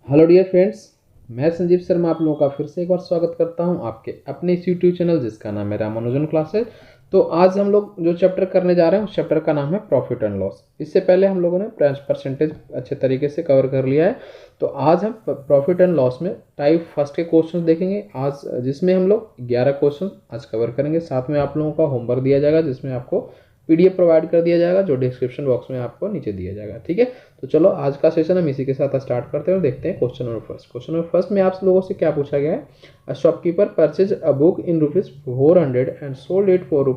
Hello dear friends, मैं संजीव शर्मा आप लोगों का फिर से एक बार स्वागत करता हूं आपके अपने इस यूट्यूब चैनल जिसका नाम है रामानुजन क्लासेस। तो आज हम लोग जो चैप्टर करने जा रहे हैं उस चैप्टर का नाम है प्रॉफिट एंड लॉस। इससे पहले हम लोगों ने परसेंटेज अच्छे तरीके से कवर कर लिया है। तो आज हम प्रॉफिट एंड लॉस में टाइप फर्स्ट के क्वेश्चन देखेंगे आज, जिसमें हम लोग 11 क्वेश्चन आज कवर करेंगे। साथ में आप लोगों का होमवर्क दिया जाएगा जिसमें आपको पीडीएफ प्रोवाइड कर दिया जाएगा जो डिस्क्रिप्शन बॉक्स में आपको नीचे दिया जाएगा। ठीक है, तो चलो आज का सेशन हम इसी के साथ स्टार्ट करते हैं और देखते हैं question number first. Question number first में आप लोगों से क्या पूछा गया है? A shopkeeper purchase a book in ₹400 and sold it for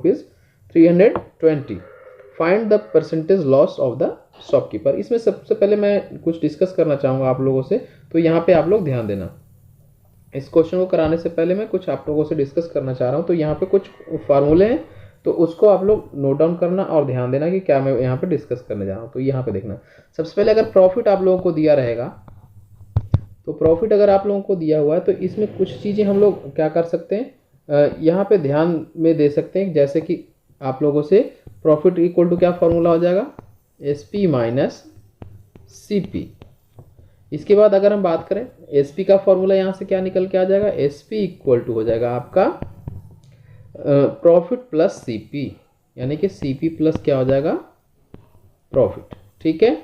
₹320। Find the percentage loss of the shopkeeper. इसमें सबसे पहले मैं कुछ डिस्कस करना चाहूँगा आप लोगों से, तो यहाँ पे आप लोग ध्यान देना। इस क्वेश्चन को कराने से पहले मैं कुछ आप लोगों से डिस्कस करना चाह रहा हूँ। तो यहाँ पे कुछ फार्मूले हैं, तो उसको आप लोग नोट डाउन करना और ध्यान देना कि क्या मैं यहाँ पे डिस्कस करने जा रहा हूँ। तो यहाँ पे देखना, सबसे पहले अगर प्रॉफिट आप लोगों को दिया रहेगा, तो प्रॉफिट अगर आप लोगों को दिया हुआ है तो इसमें कुछ चीज़ें हम लोग क्या कर सकते हैं, यहाँ पे ध्यान में दे सकते हैं। जैसे कि आप लोगों से प्रॉफिट इक्वल टू क्या फॉर्मूला हो जाएगा? SP minus CP। इसके बाद अगर हम बात करें SP का फॉर्मूला, यहाँ से क्या निकल के आ जाएगा? SP इक्वल टू हो जाएगा आपका प्रॉफिट प्लस CP, यानी कि CP प्लस क्या हो जाएगा? प्रॉफिट। ठीक है,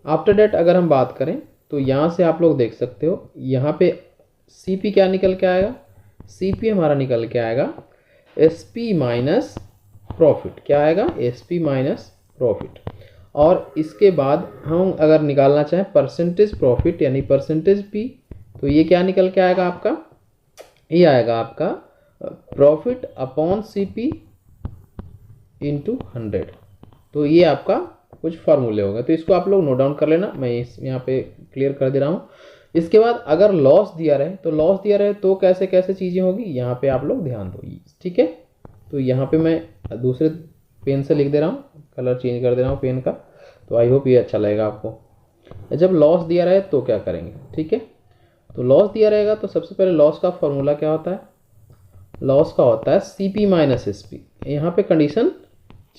आफ्टर डेट अगर हम बात करें तो यहाँ से आप लोग देख सकते हो, यहाँ पे CP क्या निकल के आएगा? CP हमारा निकल के आएगा SP माइनस प्रॉफिट। क्या आएगा? SP minus profit. और इसके बाद हम अगर निकालना चाहें परसेंटेज प्रॉफिट यानी परसेंटेज P, तो ये क्या निकल के आएगा आपका? ये आएगा आपका प्रॉफिट अपॉन CP इंटू 100। तो ये आपका कुछ फार्मूले होगा, तो इसको आप लोग नोट डाउन कर लेना, मैं इस यहाँ पे क्लियर कर दे रहा हूँ। इसके बाद अगर लॉस दिया रहे तो लॉस दिया रहे तो कैसे कैसे चीज़ें होगी, यहाँ पे आप लोग ध्यान दो। ठीक है, तो यहाँ पे मैं दूसरे पेन से लिख दे रहा हूँ, कलर चेंज कर दे रहा हूँ पेन का, तो आई होप ये अच्छा लगेगा आपको। जब लॉस दिया रहे तो क्या करेंगे? ठीक है, तो लॉस दिया रहेगा तो सबसे पहले लॉस का फॉर्मूला क्या होता है? लॉस का होता है CP माइनस SP। यहाँ पे कंडीशन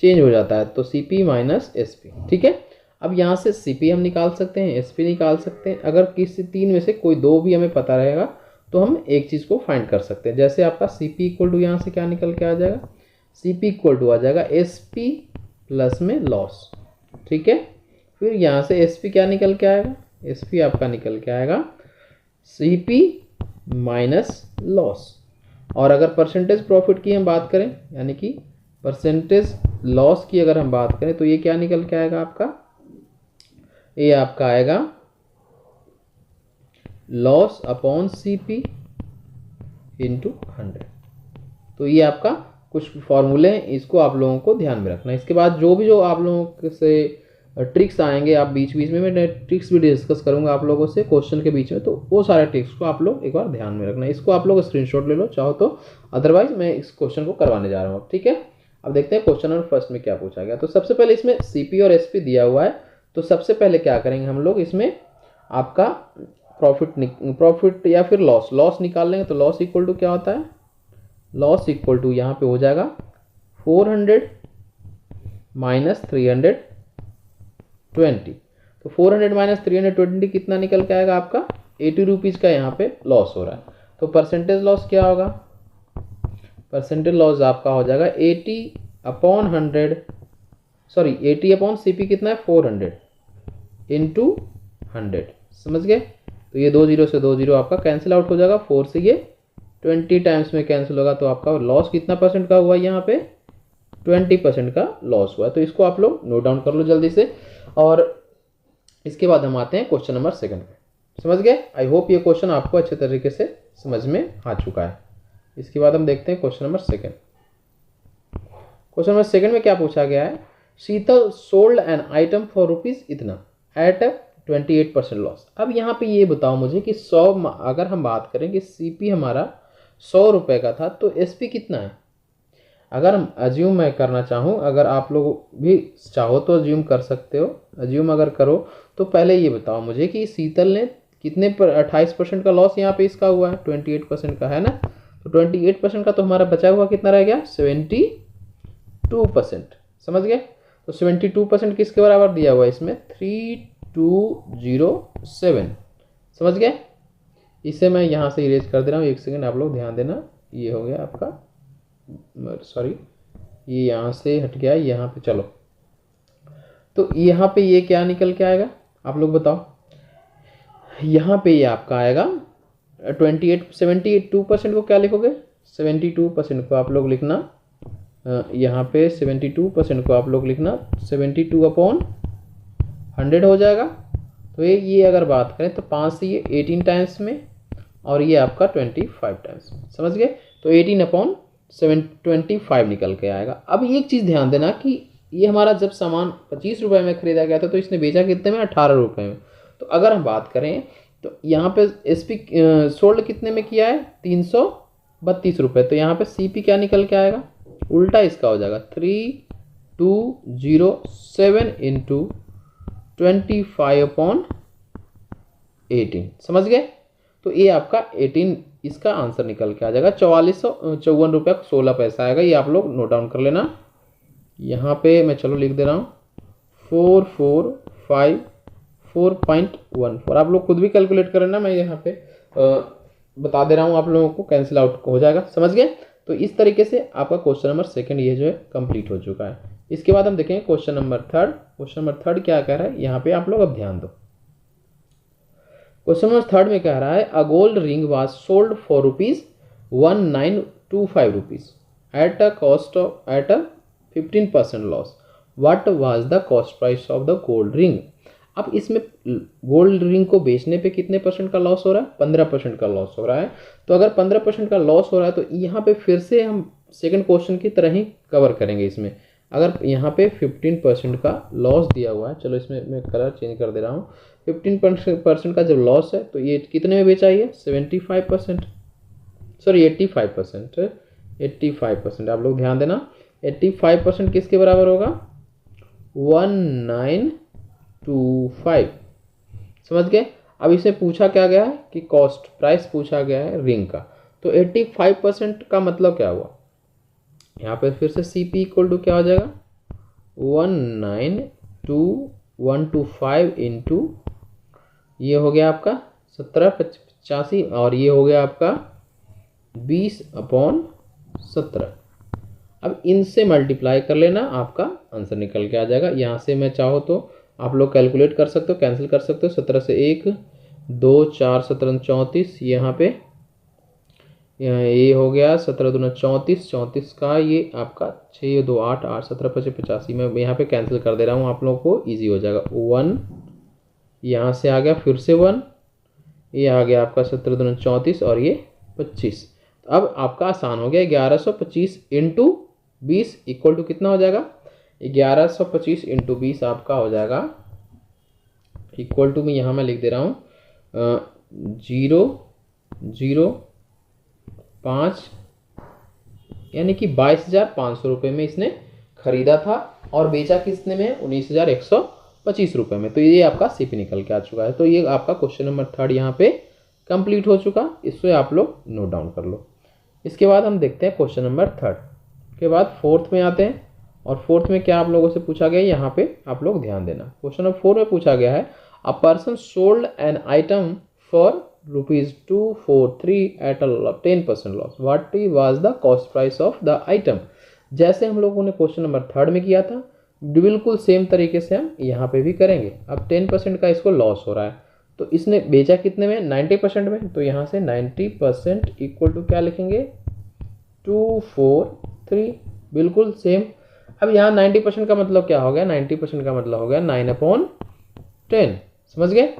चेंज हो जाता है, तो CP माइनस SP। ठीक है, अब यहाँ से CP हम निकाल सकते हैं, SP निकाल सकते हैं। अगर किसी तीन में से कोई दो भी हमें पता रहेगा तो हम एक चीज़ को फाइंड कर सकते हैं। जैसे आपका CP इक्वल टू यहाँ से क्या निकल के आ जाएगा? CP इक्वल टू आ जाएगा SP प्लस में लॉस। ठीक है, फिर यहाँ से SP क्या निकल के आएगा? SP आपका निकल के आएगा CP माइनस लॉस। और अगर परसेंटेज प्रॉफिट की हम बात करें, यानी कि परसेंटेज लॉस की अगर हम बात करें, तो ये क्या निकल के आएगा आपका? ये आपका आएगा लॉस अपॉन CP इंटू 100। तो ये आपका कुछ फॉर्मूले हैं, इसको आप लोगों को ध्यान में रखना है। इसके बाद जो आप लोगों से ट्रिक्स आएंगे, आप बीच बीच में मैं ट्रिक्स भी डिस्कस करूंगा आप लोगों से क्वेश्चन के बीच में, तो वो सारे ट्रिक्स को आप लोग एक बार ध्यान में रखना है। इसको आप लोग स्क्रीनशॉट ले लो चाहो तो, अदरवाइज मैं इस क्वेश्चन को करवाने जा रहा हूँ। ठीक है, अब देखते हैं क्वेश्चन नंबर फर्स्ट में क्या पूछा गया। तो सबसे पहले इसमें CP और SP दिया हुआ है, तो सबसे पहले क्या करेंगे हम लोग, इसमें आपका प्रॉफिट या फिर लॉस निकाल लेंगे। तो लॉस इक्वल टू क्या होता है? लॉस इक्वल टू यहाँ पे हो जाएगा 400 माइनस 320। तो 400 माइनस 320 कितना निकल के आएगा आपका? 80 रुपीज़ का यहाँ पे लॉस हो रहा है। तो परसेंटेज लॉस क्या होगा? परसेंटेज लॉस आपका हो जाएगा 80 अपॉन 100, सॉरी 80 अपॉन CP कितना है? 400 इंटू 100। समझ गए? तो ये 2 जीरो से 2 जीरो आपका कैंसिल आउट हो जाएगा, 4 से ये 20 टाइम्स में कैंसिल होगा। तो आपका लॉस कितना परसेंट का हुआ? यहाँ पे 20% का लॉस हुआ। तो इसको आप लोग नोट डाउन कर लो जल्दी से। और इसके बाद हम आते हैं क्वेश्चन नंबर सेकंड पे। समझ गए? आई होप ये क्वेश्चन आपको अच्छे तरीके से समझ में आ चुका है। इसके बाद हम देखते हैं question number second. Question number second में क्या पूछा गया है? Sheetal sold an item for rupees इतना एट 28% लॉस। अब यहाँ पे ये बताओ मुझे कि 100, अगर हम बात करें कि CP हमारा 100 रुपये का था, तो SP कितना है? अगर हम अज्यूम मैं करना चाहूँ, अगर आप लोग भी चाहो तो अज्यूम कर सकते हो, अज्यूम अगर करो तो पहले ये बताओ मुझे कि शीतल ने कितने पर 28% का लॉस यहाँ पे इसका हुआ है, 28% का है ना। तो 28% का तो हमारा बचा हुआ कितना रह गया? 72%। समझ गए? तो 72% किसके बराबर दिया हुआ है? इसमें 3 207। समझ गए? इसे मैं यहाँ से इरेज कर दे रहा हूँ, एक सेकंड आप लोग ध्यान देना। ये हो गया आपका, सॉरी ये यहाँ से हट गया, यहाँ पे चलो। तो यहाँ पे ये क्या निकल के आएगा आप लोग बताओ। यहाँ पे ये आपका आएगा 72% को क्या लिखोगे, 72% को आप लोग लिखना, यहाँ पे 72% को आप लोग लिखना 72/100 हो जाएगा। तो ये अगर बात करें तो 5 से ये 18 टाइम्स में और ये आपका 25 टाइम्स में। समझ गए? तो 18/25 निकल के आएगा। अब एक चीज़ ध्यान देना कि ये हमारा जब सामान 25 रुपये में ख़रीदा गया था तो इसने बेचा कितने में, 18 रुपये में। तो अगर हम बात करें तो यहाँ पे SP सोल्ड कितने में किया है, 332 रुपये। तो यहाँ पे CP क्या निकल के आएगा, उल्टा इसका हो जाएगा 3207 इंटू 25/18। समझ गए? तो ये आपका 18 इसका आंसर निकल के आ जाएगा। 4454 रुपये 16 पैसा आएगा। ये आप लोग नोट डाउन कर लेना। यहाँ पे मैं चलो लिख दे रहा हूँ 4454.14। आप लोग खुद भी कैलकुलेट करें ना, मैं यहाँ पे बता दे रहा हूँ आप लोगों को, कैंसिल आउट हो जाएगा। समझ गए? तो इस तरीके से आपका क्वेश्चन नंबर 2 ये जो है कंप्लीट हो चुका है। इसके बाद हम देखेंगे क्वेश्चन नंबर 3। क्वेश्चन नंबर 3 क्या कह रहा है, यहाँ पे आप लोग अब ध्यान दो। क्वेश्चन नंबर 3 में कह रहा है a gold ring was sold for ₹1925 at a cost of at a 15% loss. What was the cost price of the gold ring. अब इसमें गोल्ड रिंग को बेचने पे कितने परसेंट का लॉस हो रहा है, 15% का लॉस हो रहा है। तो अगर 15% का लॉस हो रहा है तो यहाँ पे फिर से हम सेकंड क्वेश्चन की तरह ही कवर करेंगे। इसमें अगर यहाँ पे 15% का लॉस दिया हुआ है, चलो इसमें मैं कलर चेंज कर दे रहा हूँ। 15% का जब लॉस है तो ये कितने में बेचा है, 75%, सॉरी 85%। आप लोग ध्यान देना, 85% किसके बराबर होगा, 1925। समझ गए? अब इसे पूछा क्या गया है कि कॉस्ट प्राइस पूछा गया है रिंग का। तो 85% का मतलब क्या हुआ, यहाँ पर फिर से CP इक्वल टू क्या हो जाएगा, 192,125 इंटू ये हो गया आपका 1785 और ये हो गया आपका 20/17। अब इनसे मल्टीप्लाई कर लेना, आपका आंसर निकल के आ जाएगा। यहाँ से मैं चाहो तो आप लोग कैलकुलेट कर सकते हो, कैंसिल कर सकते हो। 17 से 1 2 4 17 34, यहाँ पे ये हो गया 17 दूना 34, 34 का ये आपका 6 2 8 8 17 25 85। मैं यहाँ पे कैंसिल कर दे रहा हूँ, आप लोगों को ईजी हो जाएगा। 1 यहाँ से आ गया, फिर से 1, ये आ गया आपका 17 दूना 34 और ये 25। अब आपका आसान हो गया, 1125 इंटू 20 इक्वल टू कितना हो जाएगा, 1125 इंटू 20 आपका हो जाएगा इक्वल टू में यहाँ मैं लिख दे रहा हूँ 005, यानी कि 22,500 रुपये में इसने खरीदा था और बेचा किसने में, 19,125 रुपये में। तो ये आपका CP निकल के आ चुका है। तो ये आपका क्वेश्चन नंबर 3 यहाँ पे कंप्लीट हो चुका, इससे आप लोग नोट डाउन कर लो। इसके बाद हम देखते हैं क्वेश्चन नंबर 3 के बाद 4th में आते हैं। और 4th में क्या आप लोगों से पूछा गया है, यहाँ पे आप लोग ध्यान देना। क्वेश्चन नंबर 4 में पूछा गया है a person sold an item for ₹243 at 10% loss, what was the cost price of the item. जैसे हम लोगों ने क्वेश्चन नंबर 3 में किया था, बिल्कुल सेम तरीके से हम यहाँ पे भी करेंगे। अब 10% का इसको लॉस हो रहा है, तो इसने बेचा कितने में, 90% में। तो यहाँ से 90% इक्वल टू क्या लिखेंगे, 243, बिल्कुल सेम। अब यहाँ 90% का मतलब क्या हो गया, 90% का मतलब हो गया 9/10। समझ गए?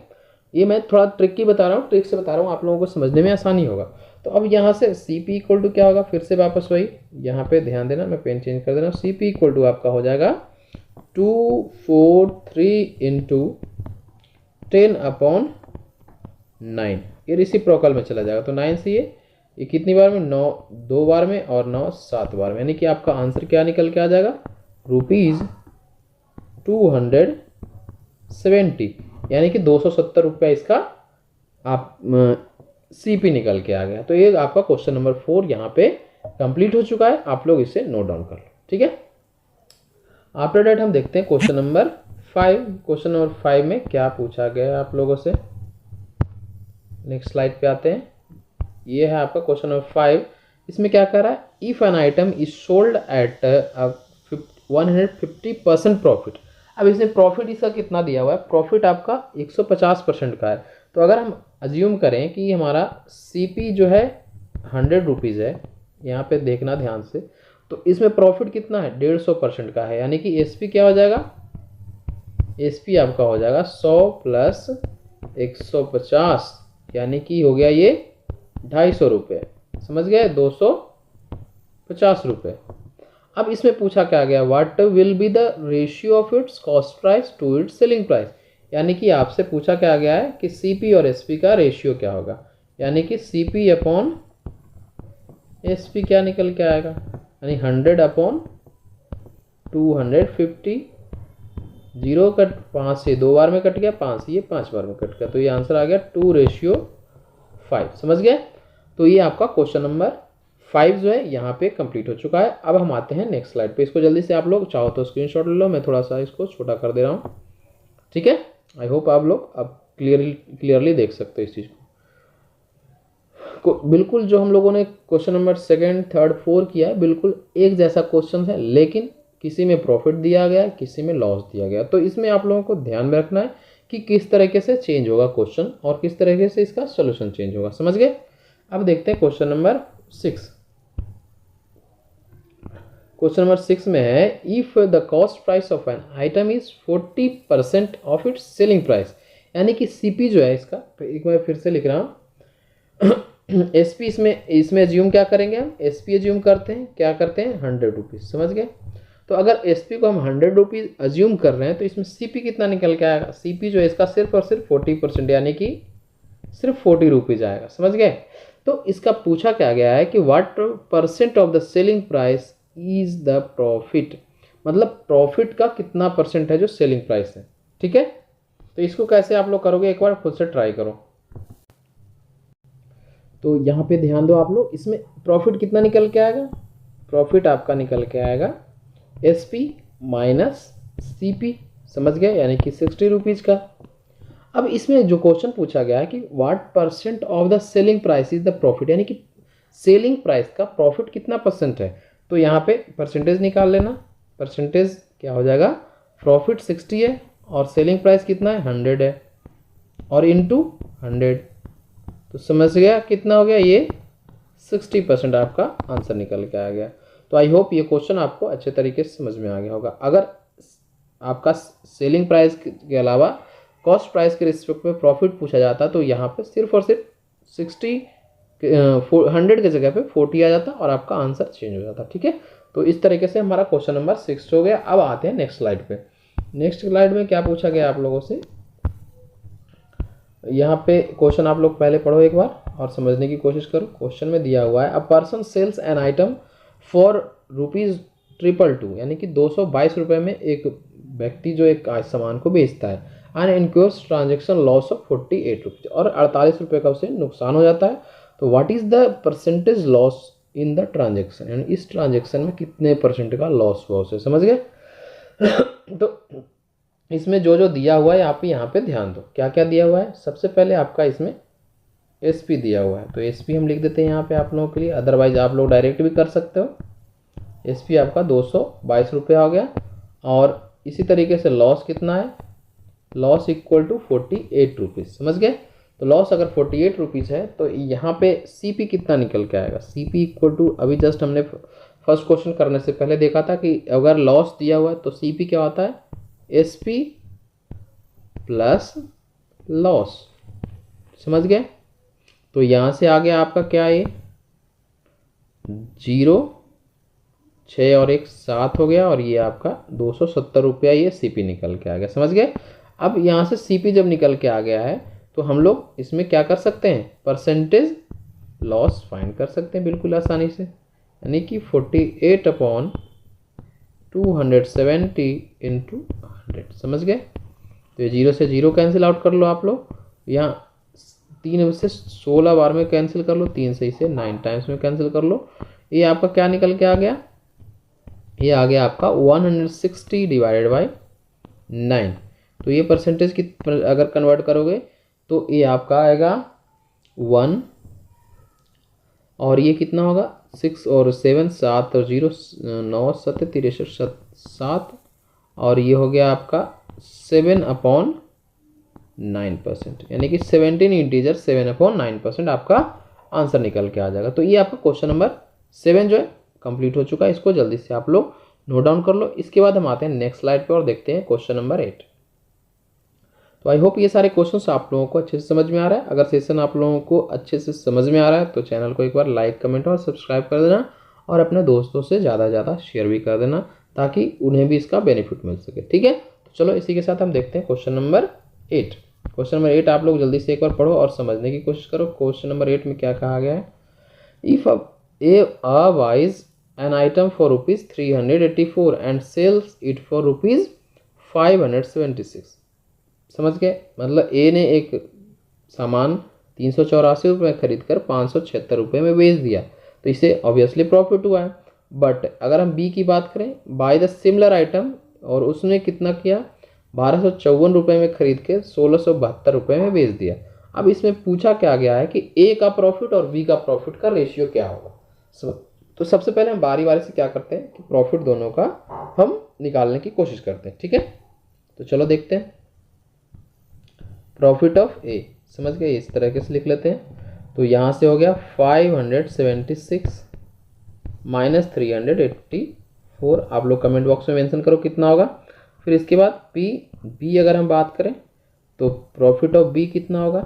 ये मैं थोड़ा ट्रिक बता रहा हूँ, ट्रिक से बता रहा हूँ, आप लोगों को समझने में आसानी होगा। तो अब यहाँ से CP इक्वल टू क्या होगा, फिर से वापस वही, यहाँ पे ध्यान देना, मैं पेन चेंज कर दे रहा हूँ। CP इक्वल टू आपका हो जाएगा 243 इंटू 10/9। ये रेसिप्रोकल में चला जाएगा। तो 9 से ये कितनी बार में, 9 2 बार में और 9 7 बार में, यानी कि आपका आंसर क्या निकल के आ जाएगा, ₹270, यानी कि 270 रुपया इसका आप CP निकल के आ गया। तो ये आपका क्वेश्चन नंबर 4 यहाँ पे कंप्लीट हो चुका है। आप लोग इसे नोट डाउन कर लो, ठीक है। आफ्टर दैट हम देखते हैं क्वेश्चन नंबर 5, क्वेश्चन नंबर 5 में क्या पूछा गया है आप लोगों से। नेक्स्ट स्लाइड पे आते हैं। ये है आपका क्वेश्चन नंबर 5। इसमें क्या कर रहा है, if an item is sold at 150% profit. अब इसमें प्रॉफिट इसका कितना दिया हुआ है, प्रॉफिट आपका 150% का है। तो अगर हम अज्यूम करें कि हमारा सीपी जो है 100 रुपीज़ है, यहाँ पे देखना ध्यान से, तो इसमें प्रॉफिट कितना है, 150% का है, यानी कि एसपी क्या हो जाएगा, एसपी आपका हो जाएगा 100 प्लस 150, यानी कि हो गया ये 250 रुपये, समझ गए, 250 रुपये। अब इसमें पूछा क्या गया, what will be the ratio of its cost price to its selling price, यानी कि आपसे पूछा क्या गया है कि सीपी और एसपी का रेशियो क्या होगा, यानी कि सीपी अपॉन एसपी क्या निकल के आएगा, यानी 100 अपॉन 250, 0 कट 5 से 2 बार में कट गया, 5 से ये 5 बार में कट गया, तो ये आंसर आ गया 2:5, समझ गए। तो ये आपका क्वेश्चन नंबर 5 जो है यहाँ पे कंप्लीट हो चुका है। अब हम आते हैं नेक्स्ट स्लाइड पे। इसको जल्दी से आप लोग चाहो तो स्क्रीनशॉट ले लो, मैं थोड़ा सा इसको छोटा कर दे रहा हूँ, ठीक है। आई होप आप लोग अब क्लियरली देख सकते हो इस चीज़ को। बिल्कुल जो हम लोगों ने क्वेश्चन नंबर 2, 3, 4 किया है, बिल्कुल एक जैसा क्वेश्चन है, लेकिन किसी में प्रॉफिट दिया गया है, किसी में लॉस दिया गया। तो इसमें आप लोगों को ध्यान में रखना है कि किस तरीके से चेंज होगा क्वेश्चन और किस तरीके से इसका सोल्यूशन चेंज होगा, समझ गए। अब देखते हैं क्वेश्चन नंबर 6। क्वेश्चन नंबर 6 में है, if the cost price of an item is 40% of its selling price, यानी कि सीपी जो है इसका, एक बार फिर से लिख रहा हूँ, एसपी इसमें एज्यूम क्या करेंगे हम, एसपी एज्यूम करते हैं, क्या करते हैं, 100 रुपीज़, समझ गए। तो अगर एसपी को हम 100 रुपीज़ एज्यूम कर रहे हैं तो इसमें सीपी कितना निकल के आएगा, सीपी जो है इसका सिर्फ और सिर्फ 40%, यानी कि सिर्फ 40 रुपीज़ आएगा, समझ गए। तो इसका पूछा क्या गया है कि what percent of the selling price is the profit, मतलब प्रॉफिट का कितना परसेंट है जो सेलिंग प्राइस है, ठीक है। तो इसको कैसे आप लोग करोगे, एक बार खुद से ट्राई करो। तो यहाँ पे ध्यान दो आप लोग, इसमें प्रॉफिट कितना निकल के आएगा, प्रॉफिट आपका निकल के आएगा एसपी माइनस सीपी, समझ गए, यानी कि 60 रुपीज़ का। अब इसमें जो क्वेश्चन पूछा गया है कि what percent of the selling price is the profit, यानी कि सेलिंग प्राइस का प्रॉफिट कितना परसेंट है। तो यहाँ पे परसेंटेज निकाल लेना, परसेंटेज क्या हो जाएगा, प्रॉफिट 60 है और सेलिंग प्राइस कितना है, 100 है, और इंटू 100, तो समझ गया कितना हो गया, ये 60% आपका आंसर निकल के आ गया। तो आई होप ये क्वेश्चन आपको अच्छे तरीके से समझ में आ गया होगा। अगर आपका सेलिंग प्राइस के अलावा कॉस्ट प्राइस के रिस्पेक्ट में प्रॉफिट पूछा जाता तो यहाँ पे सिर्फ और सिर्फ 100 की जगह पे 40 आ जाता और आपका आंसर चेंज हो जाता, ठीक है। तो इस तरीके से हमारा क्वेश्चन नंबर 6 हो गया। अब आते हैं नेक्स्ट स्लाइड पे। नेक्स्ट स्लाइड में क्या पूछा गया आप लोगों से, यहाँ पे क्वेश्चन आप लोग पहले पढ़ो एक बार और समझने की कोशिश करो। क्वेश्चन में दिया हुआ है, a person sells an item for ₹222, यानी कि 222 रुपये में एक व्यक्ति जो एक सामान को बेचता है, and incurs transaction loss of 48 rupees, और 48 रुपये का उसे नुकसान हो जाता है। तो what is the percentage loss in the transaction, यानी इस ट्रांजेक्शन में कितने परसेंट का लॉस हुआ उसे, समझ गए। तो इसमें जो जो दिया हुआ है आप यहाँ पे ध्यान दो, क्या क्या दिया हुआ है। सबसे पहले आपका इसमें एसपी दिया हुआ है, तो एसपी हम लिख देते हैं यहाँ पे आप लोगों के लिए, अदरवाइज आप लोग डायरेक्ट भी कर सकते हो। एसपी आपका 222 रुपये हो गया, और इसी तरीके से लॉस कितना है, लॉस इक्वल टू 48 रुपीज़, समझ गए। तो लॉस अगर 48 रुपीज़ है तो यहाँ पे सीपी कितना निकल के आएगा, सीपी इक्वल टू, अभी जस्ट हमने फर्स्ट क्वेश्चन करने से पहले देखा था कि अगर लॉस दिया हुआ है तो सीपी क्या होता है, एसपी प्लस लॉस, समझ गए। तो यहाँ से आ गया आपका क्या, ये 0, 6 और 1 7 हो गया, और ये आपका 270 रुपया ये सीपी निकल के आ गया, समझ गए। अब यहाँ से सीपी जब निकल के आ गया है तो हम लोग इसमें क्या कर सकते हैं, परसेंटेज लॉस फाइंड कर सकते हैं बिल्कुल आसानी से, यानी कि 48/270 इंटू 100, समझ गए। तो ये 0 से 0 कैंसिल आउट कर लो आप लोग, यहाँ 3 से 16 बार में कैंसिल कर लो, 3 से इसे 9 टाइम्स में कैंसिल कर लो। ये आपका क्या निकल के आ गया, ये आ गया आपका 160 डिवाइडेड बाई 9। तो ये परसेंटेज की अगर कन्वर्ट करोगे तो ये आपका आएगा 1, और ये कितना होगा 6 और 7, 7 और 0, 9 7 63 7, और ये हो गया आपका 7/9%, यानी कि 17 इंटीजर 7/9% आपका आंसर निकल के आ जाएगा। तो ये आपका क्वेश्चन नंबर 7 जो है कंप्लीट हो चुका है। इसको जल्दी से आप लोग नोट डाउन कर लो। इसके बाद हम आते हैं नेक्स्ट स्लाइड पे और देखते हैं क्वेश्चन नंबर 8। तो आई होप ये सारे क्वेश्चंस आप लोगों को अच्छे से समझ में आ रहा है। अगर सेशन आप लोगों को अच्छे से समझ में आ रहा है तो चैनल को एक बार लाइक, कमेंट और सब्सक्राइब कर देना, और अपने दोस्तों से ज़्यादा से ज़्यादा शेयर भी कर देना ताकि उन्हें भी इसका बेनिफिट मिल सके। ठीक है, तो चलो इसी के साथ हम देखते हैं क्वेश्चन नंबर 8। क्वेश्चन नंबर 8 आप लोग जल्दी से एक बार पढ़ो और समझने की कोशिश करो। क्वेश्चन नंबर 8 में क्या कहा गया है, if a buys an item for ₹384 and sells it for ₹576। समझ गए, मतलब ए ने एक सामान 384 रुपये खरीद कर 576 रुपये में बेच दिया, तो इसे ऑब्वियसली प्रॉफिट हुआ है। बट अगर हम बी की बात करें, बाय द सिमिलर आइटम, और उसने कितना किया 1254 रुपये में खरीद के 1672 रुपये में बेच दिया। अब इसमें पूछा क्या गया है कि ए का प्रॉफिट और बी का प्रॉफिट का रेशियो क्या होगा। तो सबसे पहले हम बारी बारी से क्या करते हैं कि प्रॉफिट दोनों का हम निकालने की कोशिश करते हैं। ठीक है, तो चलो देखते हैं। प्रॉफिट ऑफ ए, समझ गए, इस तरीके से लिख लेते हैं। तो यहाँ से हो गया 576 माइनस 384, आप लोग कमेंट बॉक्स में मेंशन करो कितना होगा। फिर इसके बाद बी अगर हम बात करें तो प्रॉफिट ऑफ बी कितना होगा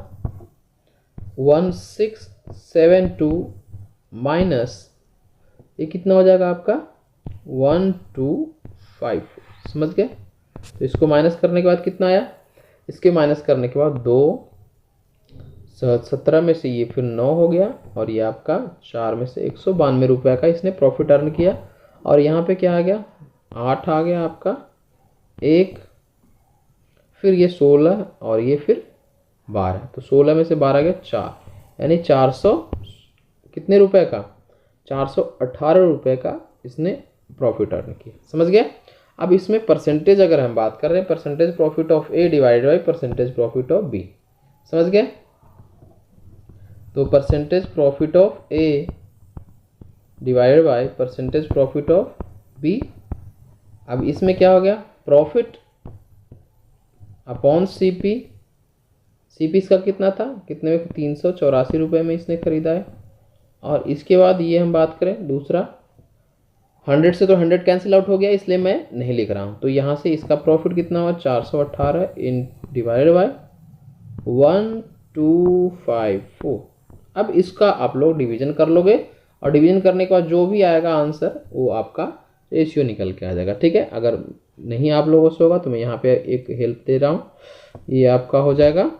1672 माइनस ये कितना हो जाएगा आपका 1254, समझ गए। तो इसको माइनस करने के बाद कितना आया, इसके माइनस करने के बाद 2 17 में से ये फिर 9 हो गया, और ये आपका 4 में से 192 रुपये का इसने प्रॉफिट अर्न किया। और यहाँ पे क्या आ गया 8 आ गया आपका 1, फिर ये 16 और ये फिर 12, तो 16 में से 12 गया 4, यानी 400 कितने रुपए का 418 रुपये का इसने प्रॉफिट अर्न किया, समझ गया। अब इसमें परसेंटेज अगर हम बात कर रहे हैं, percentage profit of A divided by percentage profit of B, समझ गए। तो percentage profit of A divided by percentage profit of B. अब इसमें क्या हो गया प्रॉफिट अपॉन सीपी, सीपी इसका कितना था, कितने में 384 रुपये में इसने खरीदा है। और इसके बाद ये हम बात करें दूसरा, 100 से तो 100 कैंसिल आउट हो गया, इसलिए मैं नहीं लिख रहा हूँ। तो यहाँ से इसका प्रॉफिट कितना हुआ 418 इन डिवाइडेड बाय 1254। अब इसका आप लोग डिवीजन कर लोगे, और डिवीजन करने के बाद जो भी आएगा आंसर वो आपका रेशियो निकल के आ जाएगा। ठीक है, अगर नहीं आप लोगों से होगा तो मैं यहाँ पे एक हेल्प दे रहा हूँ। ये आपका हो जाएगा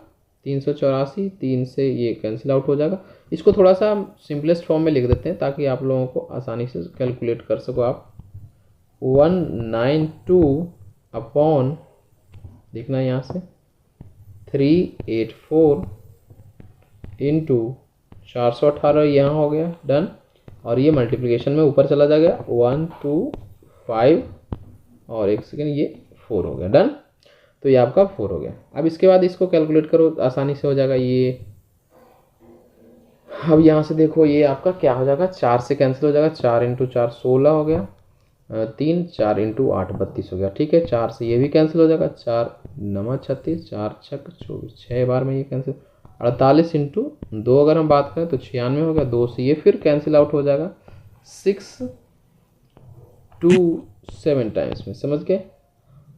384, 3 से ये कैंसिल आउट हो जाएगा। इसको थोड़ा सा सिंपलेस्ट फॉर्म में लिख देते हैं ताकि आप लोगों को आसानी से कैलकुलेट कर सको आप। 192 अपॉन, देखना यहाँ से 384 इंटू 418 यहाँ हो गया डन, और ये मल्टीप्लिकेशन में ऊपर चला जाएगा 125 और एक सेकेंड ये 4 हो गया डन। तो ये आपका 4 हो गया। अब इसके बाद इसको कैलकुलेट करो, आसानी से हो जाएगा ये। अब यहाँ से देखो ये आपका क्या हो जाएगा, 4 से कैंसिल हो जाएगा, 4 इंटू 4 16 हो गया, 3 4 इंटू 8 32 हो गया। ठीक है, 4 से ये भी कैंसिल हो जाएगा, 4 9 36, 4 6 24, 6 बार में ये कैंसिल, 48 इंटू 2 अगर हम बात करें तो 96 हो गया, 2 से ये फिर कैंसिल आउट हो जाएगा 6 2 7 टाइम्स में, समझ गए।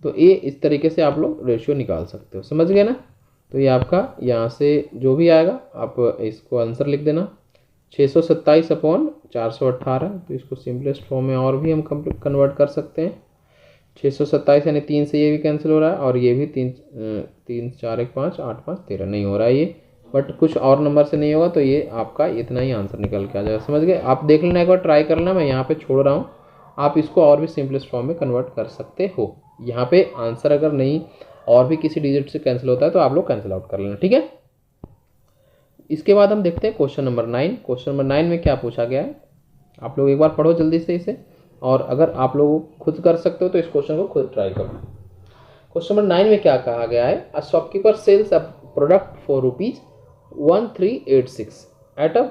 तो ये इस तरीके से आप लोग रेशियो निकाल सकते हो, समझ गए ना। तो ये आपका यहाँ से जो भी आएगा आप इसको आंसर लिख देना 627 अपॉन 418। तो इसको सिंपलेस्ट फॉर्म में और भी हम कन्वर्ट कर सकते हैं। 627 यानी 3 से ये भी कैंसिल हो रहा है, और ये भी 3 4 1 5 8 5 13 नहीं हो रहा है ये, बट कुछ और नंबर से नहीं होगा, तो ये आपका इतना ही आंसर निकल के आ जाएगा, समझ गए। आप देख लेना, एक बार ट्राई कर लेना, मैं यहाँ पे छोड़ रहा हूँ, आप इसको और भी सिंपलेस्ट फॉर्म में कन्वर्ट कर सकते हो। यहाँ पे आंसर अगर नहीं और भी किसी डिजिट से कैंसिल होता है तो आप लोग कैंसिल आउट कर लेना, ठीक है। इसके बाद हम देखते हैं क्वेश्चन नंबर 9। क्वेश्चन नंबर 9 में क्या पूछा गया है, आप लोग एक बार पढ़ो जल्दी से इसे, और अगर आप लोग खुद कर सकते हो तो इस क्वेश्चन को खुद ट्राई करो। क्वेश्चन नंबर 9 में क्या कहा गया है, a shopkeeper sells a product for ₹1386 at a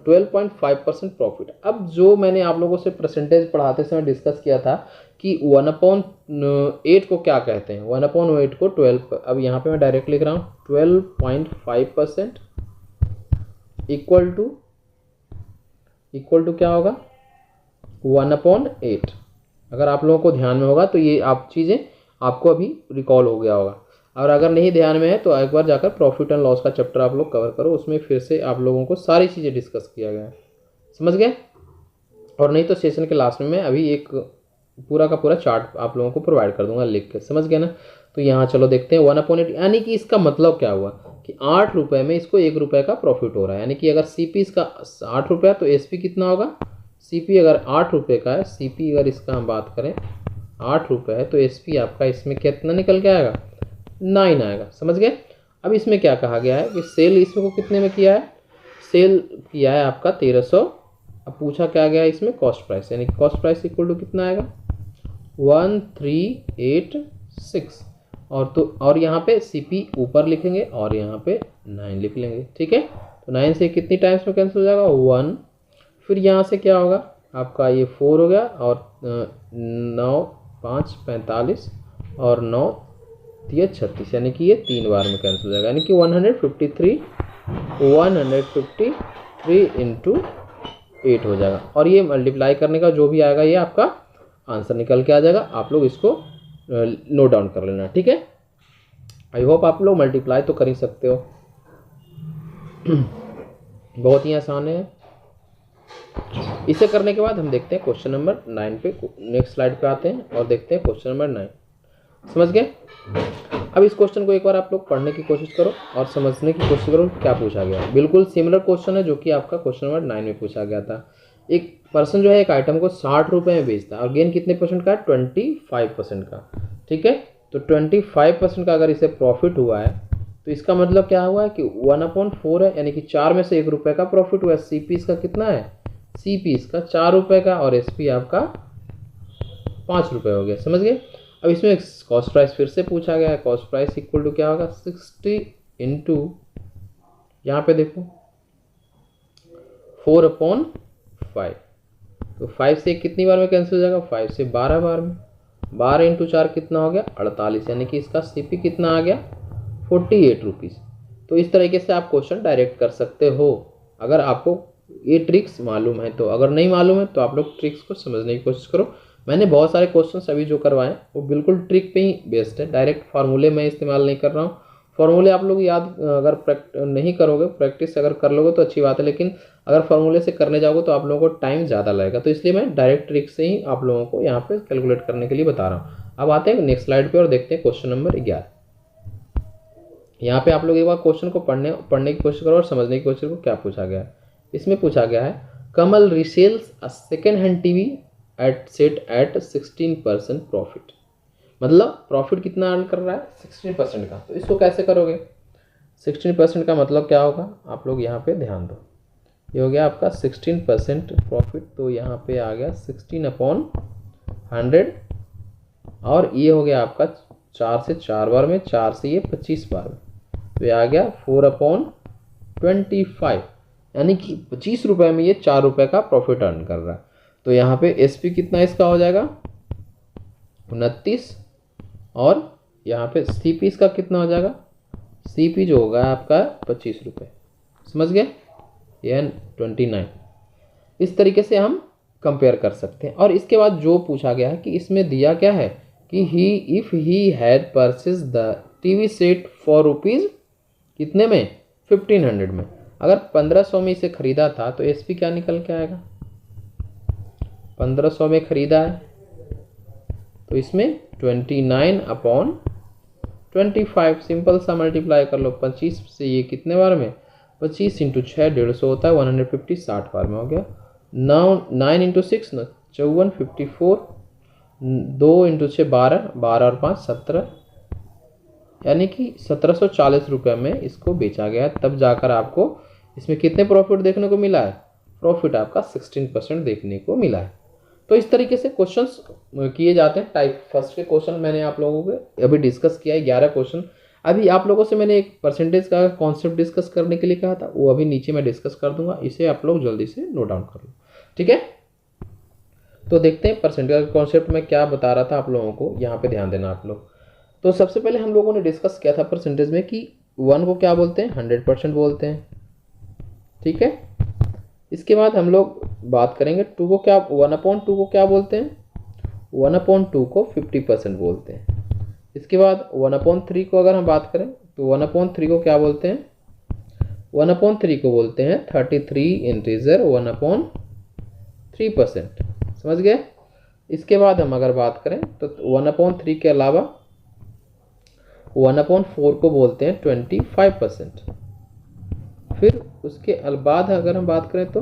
12.5% profit. अब जो मैंने आप लोगों से परसेंटेज पढ़ाते समय डिस्कस किया था कि 1/8 को क्या कहते हैं, 1/8 को 12, अब यहाँ पे मैं डायरेक्ट लिख रहा हूँ 12.5% इक्वल टू क्या होगा 1/8। अगर आप लोगों को ध्यान में होगा तो ये आप चीज़ें आपको अभी रिकॉल हो गया होगा, और अगर नहीं ध्यान में है तो एक बार जाकर प्रॉफिट एंड लॉस का चैप्टर आप लोग कवर करो, उसमें फिर से आप लोगों को सारी चीज़ें डिस्कस किया गया है, समझ गए। और नहीं तो सेशन के लास्ट में मैं अभी एक पूरा का पूरा चार्ट आप लोगों को प्रोवाइड कर दूंगा लिख के, समझ गए ना। तो यहाँ चलो देखते हैं 1/8, यानी कि इसका मतलब क्या हुआ कि 8 रुपये में इसको 1 रुपये का प्रॉफिट हो रहा है, यानी कि अगर सी पी इसका 8 रुपया तो एस पी कितना होगा, सी पी अगर 8 रुपये का है, सी पी अगर इसका हम बात करें 8 रुपये है तो एस पी आपका इसमें कितना निकल के आएगा 9 आएगा, समझ गए। अब इसमें क्या कहा गया है कि सेल इसमें को कितने में किया है, सेल किया है आपका 1300। अब पूछा क्या गया है इसमें कॉस्ट प्राइस, यानी कि कॉस्ट प्राइस इक्वल टू कितना आएगा 1386, और यहाँ पे सीपी ऊपर लिखेंगे और यहाँ पे 9 लिख लेंगे, ठीक है। तो 9 से कितनी टाइम्स में कैंसिल हो जाएगा 1, फिर यहाँ से क्या होगा आपका ये 4 हो गया, और 9 5 45 और 9 ये 36, यानी कि ये 3 बार में कैंसिल हो जाएगा, यानी कि 153 इंटू 8 हो जाएगा, और ये मल्टीप्लाई करने का जो भी आएगा ये आपका आंसर निकल के आ जाएगा। आप लोग इसको नोट डाउन कर लेना, ठीक है। आई होप आप लोग मल्टीप्लाई तो कर ही सकते हो, बहुत ही आसान है। इसे करने के बाद हम देखते हैं क्वेश्चन नंबर 9 पे, नेक्स्ट स्लाइड पे आते हैं और देखते हैं क्वेश्चन नंबर 9, समझ गए। अब इस क्वेश्चन को एक बार आप लोग पढ़ने की कोशिश करो और समझने की कोशिश करो क्या पूछा गया है। बिल्कुल सिमिलर क्वेश्चन है जो कि आपका क्वेश्चन नंबर 9 में पूछा गया था। एक पर्सन जो है एक आइटम को 60 रुपये में बेचता है और गेन कितने परसेंट का है 25% का, ठीक है। तो 25% का अगर इसे प्रॉफिट हुआ है तो इसका मतलब क्या हुआ है कि 1/4 है, यानी कि 4 में से 1 रुपये का प्रॉफिट हुआ है। सी पी इसका कितना है, सी पी इसका 4 रुपये का और एस पी आपका 5 रुपये हो गया, समझ गए। अब इसमें कॉस्ट प्राइस फिर से पूछा गया है, कॉस्ट प्राइस इक्वल टू क्या होगा 60 इंटू यहाँ पे देखो 4/5, तो 5 से कितनी बार में कैंसिल हो जाएगा 5 से 12 बार में, 12 इंटू 4 कितना हो गया 48, यानी कि इसका सी पी कितना आ गया 48 रुपीज़। तो इस तरीके से आप क्वेश्चन डायरेक्ट कर सकते हो अगर आपको ये ट्रिक्स मालूम है तो, अगर नहीं मालूम है तो आप लोग ट्रिक्स को समझने की कोशिश करो। मैंने बहुत सारे क्वेश्चंस अभी जो करवाए वो बिल्कुल ट्रिक पे ही बेस्ड है, डायरेक्ट फार्मूले मैं इस्तेमाल नहीं कर रहा हूँ। फार्मूले आप लोग याद अगर नहीं करोगे, प्रैक्टिस अगर कर लोगे तो अच्छी बात है, लेकिन अगर फार्मूले से करने जाओगे तो आप लोगों को टाइम ज़्यादा लगेगा, तो इसलिए मैं डायरेक्ट ट्रिक से ही आप लोगों को यहाँ पे कैलकुलेट करने के लिए बता रहा हूँ। अब आते हैं नेक्स्ट स्लाइड पे और देखते हैं क्वेश्चन नंबर 11। यहाँ पे आप लोग एक बार क्वेश्चन को पढ़ने की कोशिश करो और समझने की कोशिश करो क्या पूछा गया है। इसमें पूछा गया है Kamal resells a second hand TV at 16% profit, मतलब प्रॉफिट कितना अर्न कर रहा है 16% का। तो इसको कैसे करोगे, 16% का मतलब क्या होगा आप लोग यहाँ पे ध्यान दो, ये हो गया आपका 16% प्रॉफिट, तो यहाँ पे आ गया 16/100, और ये हो गया आपका 4 से 4 बार में, 4 से ये 25 बार में, तो ये आ गया 4/25, यानी कि 25 रुपये में ये 4 रुपये का प्रॉफिट अर्न कर रहा है। तो यहाँ पे एस पी कितना इसका हो जाएगा 29, और यहाँ पे सी पी इसका कितना हो जाएगा, सी पी जो होगा आपका 25 रुपये, समझ गए, ये 29। इस तरीके से हम कंपेयर कर सकते हैं। और इसके बाद जो पूछा गया है कि इसमें दिया क्या है कि if he had purchase the TV set for rupees कितने में 1500 में, अगर 1500 में इसे ख़रीदा था तो एस पी क्या निकल के आएगा, 1500 में ख़रीदा है तो इसमें 29/25, सिंपल सा मल्टीप्लाई कर लो, 25 से ये कितने बार में 25 इंटू 6 150 होता है, 150 60 बार में हो गया। 9 इंटू 6 54 54, 2 इंटू 6 12, 12 और 5 17, यानी कि 1740 रुपये में इसको बेचा गया है। तब जाकर आपको इसमें कितने प्रॉफिट देखने को मिला है, प्रॉफिट आपका 16% देखने को मिला है। तो इस तरीके से क्वेश्चंस किए जाते हैं। टाइप फर्स्ट के क्वेश्चन मैंने आप लोगों को अभी डिस्कस किया है 11 क्वेश्चन। अभी आप लोगों से मैंने एक परसेंटेज का कॉन्सेप्ट डिस्कस करने के लिए कहा था, वो अभी नीचे मैं डिस्कस कर दूंगा, इसे आप लोग जल्दी से नोट डाउन कर लो, ठीक है। तो देखते हैं परसेंटेज का कॉन्सेप्ट में क्या बता रहा था आप लोगों को, यहाँ पे ध्यान देना आप लोग। तो सबसे पहले हम लोगों ने डिस्कस किया था परसेंटेज में कि 1 को क्या बोलते हैं, 100% बोलते हैं, ठीक है। इसके बाद हम लोग बात करेंगे 2 को क्या, 1/2 को क्या बोलते हैं, 1/2 को 50% बोलते हैं। इसके बाद 1/3 को अगर हम बात करें तो 1/3 को क्या बोलते हैं, 1/3 को बोलते हैं 33 इंटीजर 1/3%, समझ गए। इसके बाद हम अगर बात करें तो 1/3 के अलावा 1/4 को बोलते हैं 25%। फिर उसके बाद अगर हम बात करें तो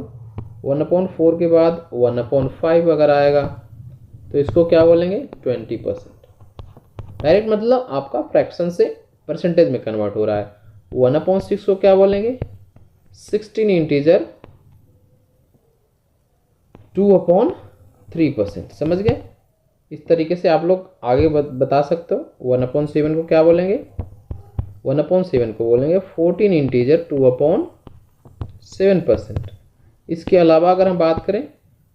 1/4 के बाद 1/5 अगर आएगा तो इसको क्या बोलेंगे, 20%। डायरेक्ट मतलब आपका फ्रैक्शन से परसेंटेज में कन्वर्ट हो रहा है। 1/6 को क्या बोलेंगे, 16 इंटीजर 2/3%, समझ गए। इस तरीके से आप लोग आगे बता सकते हो। 1/7 को क्या बोलेंगे, 1/7 को बोलेंगे 14 इंटीजर 2/7%। इसके अलावा अगर हम बात करें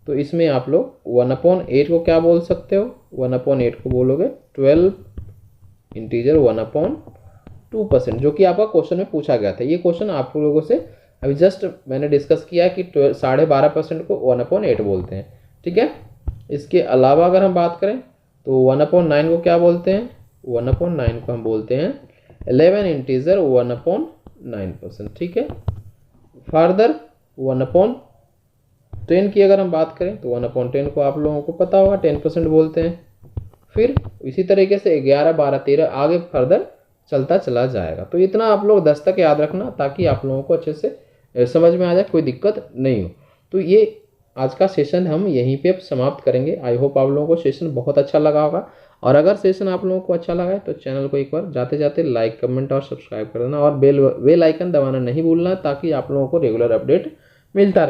तो इसमें आप लोग 1/8 को क्या बोल सकते हो, 1/8 को बोलोगे 12 इंटीजर 1/2%, जो कि आपका क्वेश्चन में पूछा गया था। ये क्वेश्चन आप लोगों से अभी जस्ट मैंने डिस्कस किया कि 12.5% को 1/8 बोलते हैं, ठीक है। इसके अलावा अगर हम बात करें तो 1/9 को क्या बोलते हैं, 1/9 को हम बोलते हैं 11 इंटीजर 1/9%, ठीक है। फर्दर 1/10 की अगर हम बात करें तो 1/10 को आप लोगों को पता होगा 10% बोलते हैं। फिर इसी तरीके से 11, 12, 13 आगे फर्दर चलता चला जाएगा। तो इतना आप लोग 10 तक याद रखना ताकि आप लोगों को अच्छे से समझ में आ जाए, कोई दिक्कत नहीं हो। तो ये आज का सेशन हम यहीं पे समाप्त करेंगे। आई होप आप लोगों को सेशन बहुत अच्छा लगा होगा, और अगर सेशन आप लोगों को अच्छा लगा है तो चैनल को एक बार जाते जाते लाइक, कमेंट और सब्सक्राइब कर देना, और बेल आइकन दबाना नहीं भूलना ताकि आप लोगों को रेगुलर अपडेट मिलता रहे।